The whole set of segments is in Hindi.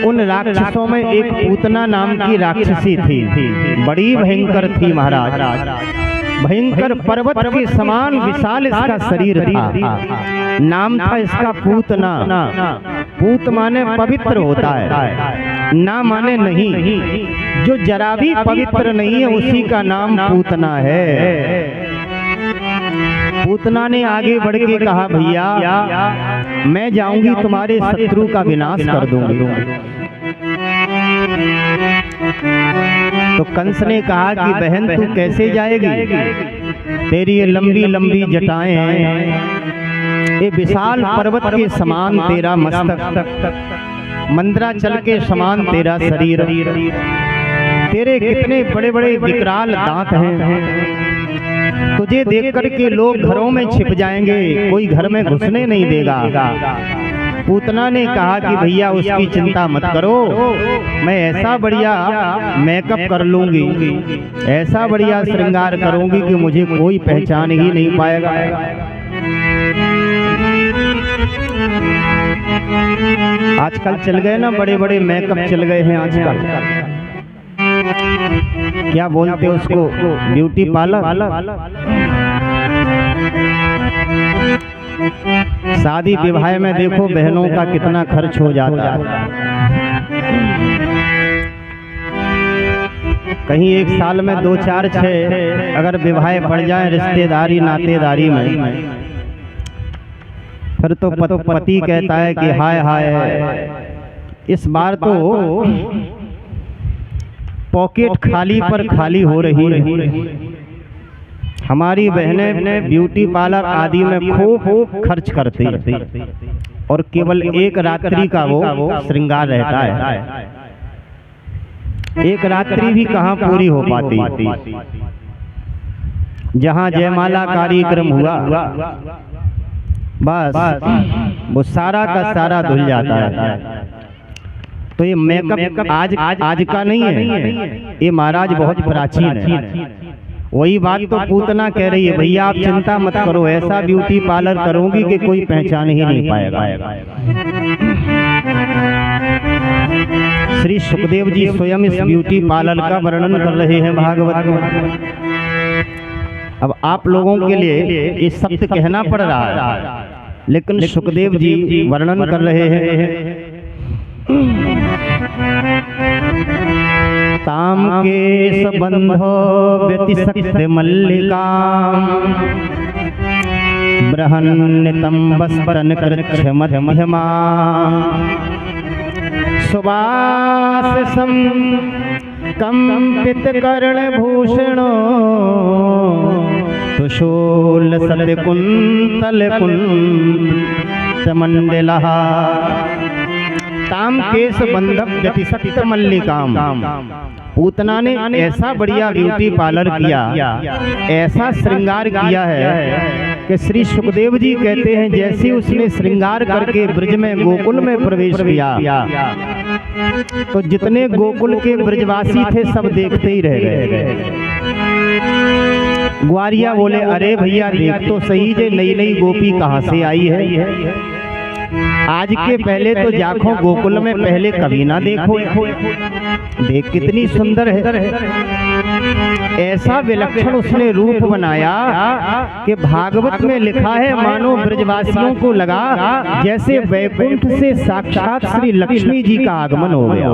उन राक्षसों में एक पूतना नाम की राक्षसी थी, बड़ी भयंकर थी महाराज। भयंकर पर्वत के समान विशाल इसका शरीर था। नाम था इसका पूतना। पूत माने पवित्र होता है, ना माने नहीं। जो जरा भी पवित्र नहीं है उसी का नाम पूतना है। पूतना ने आगे बढ़ के कहा, भैया मैं जाऊंगी तुम्हारे शत्रु का विनाश कर दूंगी। तो कंस ने कहा कि बहन तू कैसे जाएगी, तेरी ये लंबी लंबी जटाएं हैं, ये विशाल पर्वत के समान तेरा मस्तक, मंदराचल के समान तेरा शरीर, तेरे कितने बड़े बड़े विकराल दांत हैं, तुझे देख करके लोग घरों में छिप जाएंगे, कोई घर में घुसने नहीं देगा। पूतना ने कहा कि भैया उसकी चिंता मत करो, मैं ऐसा बढ़िया मेकअप कर लूंगी, ऐसा बढ़िया श्रृंगार करूंगी कि मुझे कोई पहचान ही नहीं पाएगा। आजकल चल गए ना बड़े बड़े मेकअप चल गए हैं आजकल, क्या बोलते हैं उसको, ब्यूटी पार्लर। शादी विवाह में देखो बहनों का कितना खर्च हो जाता है। कहीं एक साल में 2 4 6 अगर विवाह पड़ जाए रिश्तेदारी नातेदारी में, फिर तो पति कहता है कि हाय हाय इस बार तो पॉकेट खाली पर खाली हो रही है। हमारी बहनें ब्यूटी पार्लर आदि में खूब खर्च करती है और केवल एक रात्रि का वो श्रृंगार रहता है। एक रात्रि भी कहाँ पूरी हो पाती। जहाँ जयमाला कार्यक्रम हुआ बस वो सारा का सारा धुल जाता है। तो ये मेकअप आज का नहीं है, ये महाराज बहुत प्राचीन है। वही बात तो पूतना कह रही है, भैया आप चिंता मत करो, ऐसा ब्यूटी पार्लर करूंगी कि कोई पहचान ही नहीं पाएगा। श्री सुखदेव जी स्वयं इस ब्यूटी पार्लर का वर्णन कर रहे हैं भागवत में। अब आप लोगों के लिए ये सत्य कहना पड़ रहा है, लेकिन सुखदेव जी वर्णन कर रहे हैं। ताम केश बंधो व्यतिशक्त मल्लिका बृहन्नितम वस्त्रन कृच्छ मध्यमा सुवाससं कंपित कर्ण भूषणो तुशूल सतकुंतल कुंत मंडलः ताम केश बंधव व्यतिशक्त मल्लिकाम। पूतना ने ऐसा बढ़िया ब्यूटी पार्लर किया, ऐसा श्रृंगार किया है कि श्री सुखदेव जी कहते हैं जैसे उसने श्रृंगार करके ब्रज में गोकुल में प्रवेश किया तो जितने गोकुल के ब्रजवासी थे सब देखते ही रह गए। ग्वारिया बोले, अरे भैया देख तो सही जे नई नई गोपी कहाँ से आई है। आज के पहले तो जाखो गोकुल में पहले कभी ना देखो, देख कितनी सुंदर है। ऐसा विलक्षण उसने रूप बनाया कि भागवत में लिखा है मानो ब्रजवासियों को लगा जैसे वैकुंठ से साक्षात श्री लक्ष्मी जी का आगमन हो गया।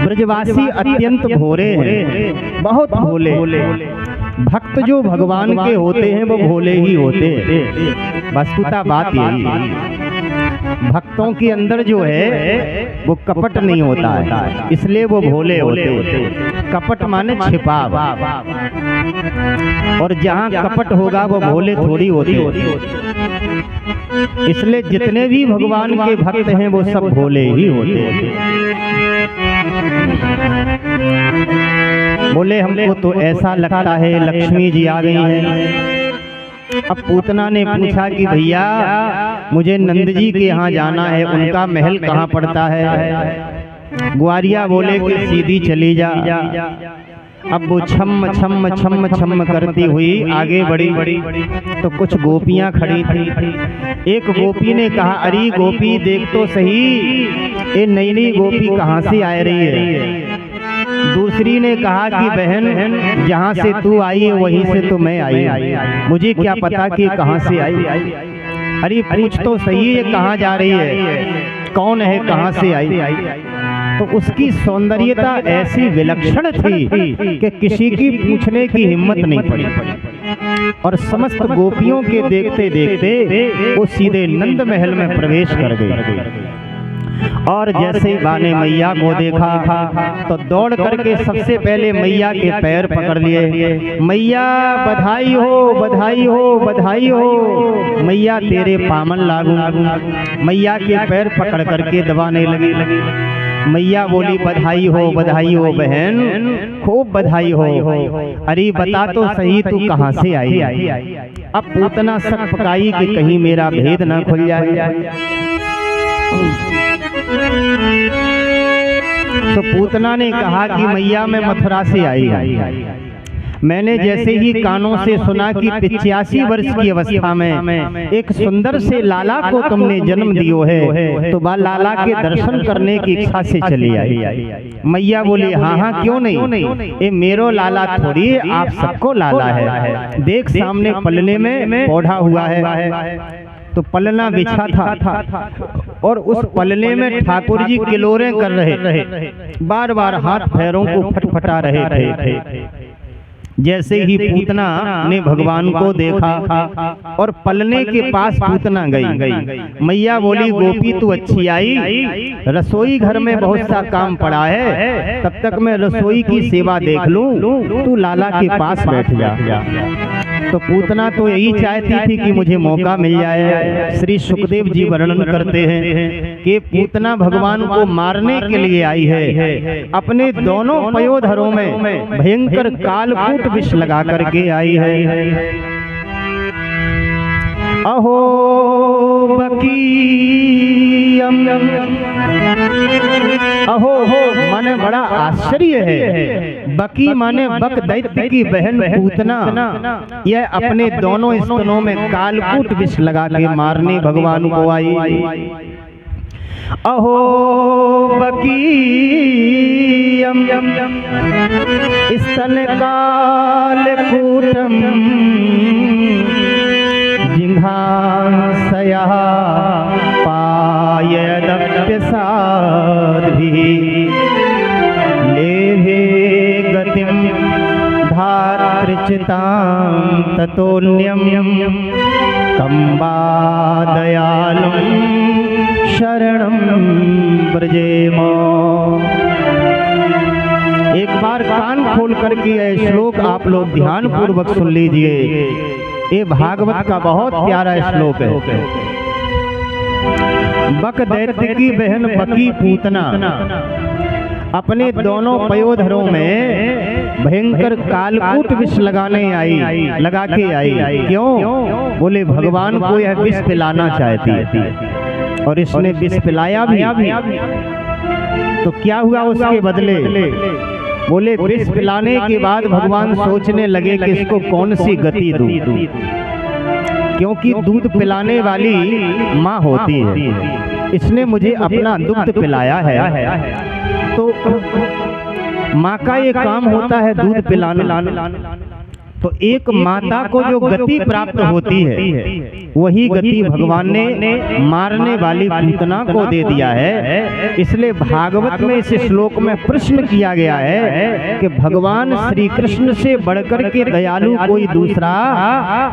ब्रजवासी अत्यंत भोले हैं, बहुत भोले। भक्त जो भगवान के होते हैं वो भोले ही होते हैं। वस्तुतः बात यही है, भक्तों के अंदर जो है वो कपट नहीं होता है, इसलिए वो भोले होते हैं। कपट माने छिपाव, और जहाँ कपट होगा वो भोले थोड़ी होते हैं। इसलिए जितने भी भगवान के भक्त हैं वो सब भोले ही होते हैं। बोले हमको तो ऐसा लगता है लक्ष्मी जी आ गई हैं। अब पूतना ने पूछा कि भैया मुझे नंद जी के यहाँ जाना है, उनका महल कहाँ पड़ता है। ग्वारिया बोले कि सीधी चली जा, अब वो छम छम छम छम करती हुई आगे बढ़ी तो कुछ गोपियां खड़ी थी। एक गोपी ने कहा, अरे गोपी देख तो सही, ये नई नई गोपी कहाँ से आ रही है। दूसरी ने कहा कि बहन, जहाँ से तू आई है वहीं से तो मैं आई, मुझे क्या पता कि कहाँ से आई। अरे पूछ तो सही, ये कहाँ जा रही है, कौन है, कहाँ से आई। तो उसकी सौंदर्यता ऐसी विलक्षण थी कि किसी की पूछने की हिम्मत नहीं पड़ी। और समस्त गोपियों के देखते देखते वो सीधे नंद महल में प्रवेश कर गई। और जैसे ही बाने मैया को देखा तो दौड़ करके सबसे पहले मैया के पैर पकड़ लिए। मैया बधाई हो, बधाई हो, बधाई हो, मैया तेरे पामन लागू। मैया के पैर पकड़ करके दबाने लगी। मैया बोली, बधाई हो बहन, खूब बधाई हो। अरे बता तो सही, तू कहाँ से आई। अब पूतना शक पकाई कि कहीं मेरा भेद ना खुल जाए। तो पूतना ने कहा कि मैया मैं मथुरा से आई। मैंने जैसे ही कानों से सुना कि 85 वर्ष की अवस्था में एक सुंदर से लाला को तुमने जन्म दियो है, तो बा लाला के दर्शन करने की इच्छा से चली आई। मैया बोली, हाँ हाँ क्यों नहीं, ये मेरो लाला थोड़ी है, आप सबको लाला है। देख सामने पलने में पौधा हुआ है। तो पलना बिछा था और उस पलने में ठाकुर जी किलोरे कर रहे, बार बार हाथ पैरों को फटफटा रहे थे। जैसे ही पूतना ने भगवान को देखा और पलने के पास पूतना गई। मैया बोली, गोपी तू अच्छी आई, रसोई घर में बहुत सा काम पड़ा है, तब तक मैं रसोई की सेवा देख लूं, तू लाला के पास बैठ जा। तो पूतना तो यही चाहती थी कि मुझे मौका मिल जाए। श्री सुखदेव जी वर्णन करते हैं कि पूतना भगवान को मारने के लिए आई है, अपने दोनों पयोधरों में भयंकर कालकूट विष लगा करके आई है। अहो बकी अहो हो माने बड़ा आश्चर्य है। बकी माने बक दैत्य की बहन पूतना, यह अपने दोनों स्तनों में कालकूट विष लगा के मारने भगवान को आई। अहो बकी स्तन कालकूटम जिघांसया पायदप्य साध्वी लेभे गतिम धातृचितां ततोन्यम कंबा दयालुं शरणं व्रजेम। एक बार कान खोल करके यह श्लोक आप लोग ध्यान पूर्वक सुन लीजिए। ये भागवत का बहुत प्यारा श्लोक है। बक दैत्य की बहन बकी पूतना अपने दोनों पयोधरों में भयंकर कालकूट विष लगाने आई, लगा के आई। क्यों? बोले भगवान को यह विष पिलाना चाहती है और इसने विष पिलाया भी। तो क्या हुआ उसके बदले? बोले विष पिलाने के बाद भगवान सोचने लगे कि इसको कौन सी गति दूं, क्योंकि दूध पिलाने वाली माँ होती है, इसने मुझे अपना दुग्ध पिलाया है। तो माँ का ये काम होता है दूध पिलाना। तो एक माता को जो गति प्राप्त होती है वही गति भगवान ने मारने वाली पूतना को दे दिया है। इसलिए भागवत में इस श्लोक में प्रश्न किया गया है कि भगवान श्री कृष्ण से बढ़कर के दयालु कोई दूसरा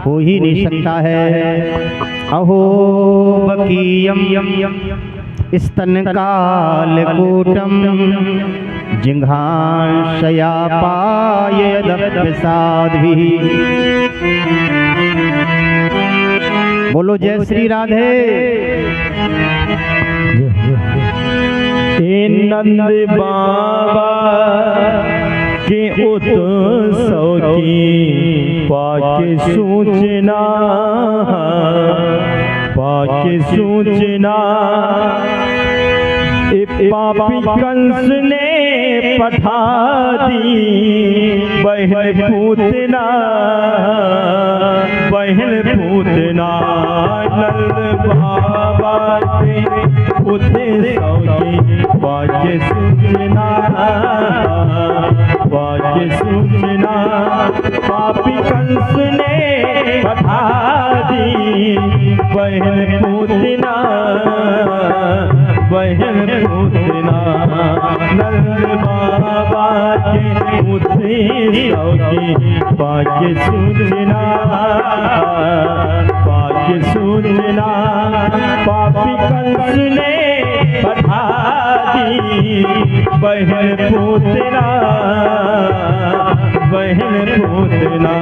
हो ही नहीं सकता है। अहो बकीयम स्तन कालकूटम जिघांसया पायदप्य साध्वी। बोलो जय श्री राधे। नंद बाबा के उत्सव की पाके सूचना, पाके सूचना पापी कंस ने पठा दी बहन पूतना, बहन पूतना नंद बाबा के पुत्र सौकी वाक्य सूचना, वाक्य सूचना पापी कंस ने पठा दी बहन पूतना, बहन पूतना नंद बाबा के पुत्र सौकी वाक्य सूचना, वाक्य सूचना पापी कंस ने पठा दी बहन पूतना, बहन पूतना।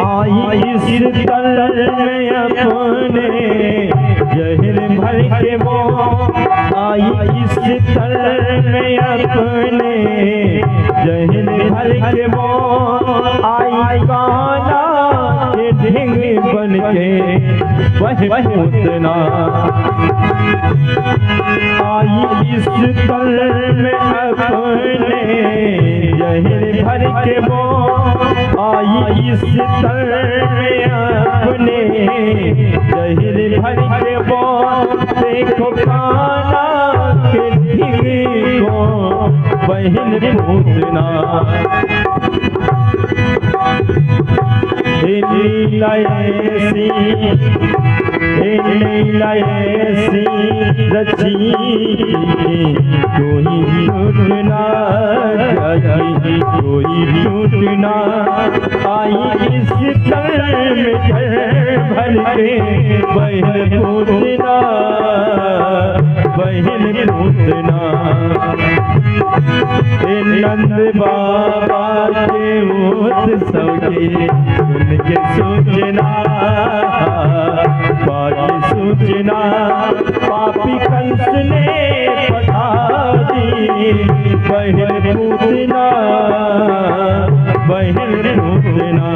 आई इस तल में अपने जहर भर के वो, आई इस तल में अपने जहर भर के वो, आई काना के ढिंग बन के वह पूतना, आई इस तल में अपने जहर भर के वो, आई इस तल में अपने जहर भर के वो, देखो काना के ढिंग को बहन पूतना, लीला ऐसी, लीला ऐसी रची कोई टूटना जाती, कोई टूटना आई इस तल में जहर भर के बहन पूतना, बहन पूतना। नंद बाबा के उत्सव की सुन के सूचना, बाकी सूचना पापी कंस ने पठा दी बहन पूतना, बहन पूतना।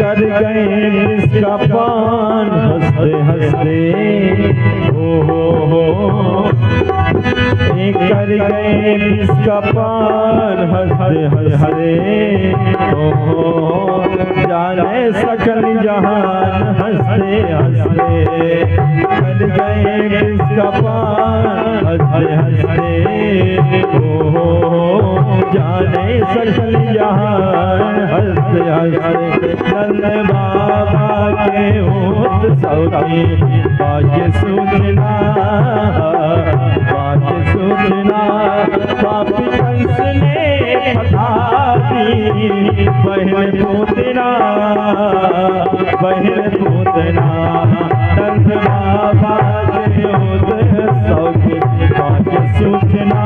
कर गए इसका पान हंसते हंसते, हो कर गए इसका पान हंसते हंसते, हो जाने सकल जहान हंसते हंसते, कर गए इसका पान हंसते हंसते, हो जाने सकल जहान हंसते हंसते। नंद बाबा के उत्सव की भाग्य सूचना, भाग्य सूचना पापी कंस ने पठा दी बहन पूतना, बहन पूतना। नंद बाबा के उत्सव की भाग्य सूचना,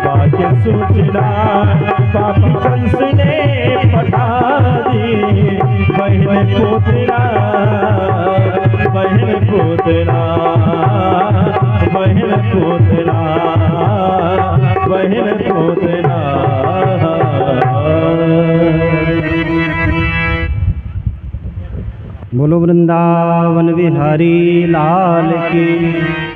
भाग्य सूचना पापी कंस ने पठा दी बहन पूतना, बहन पूतना। वृंदावन बिहारी लाल की।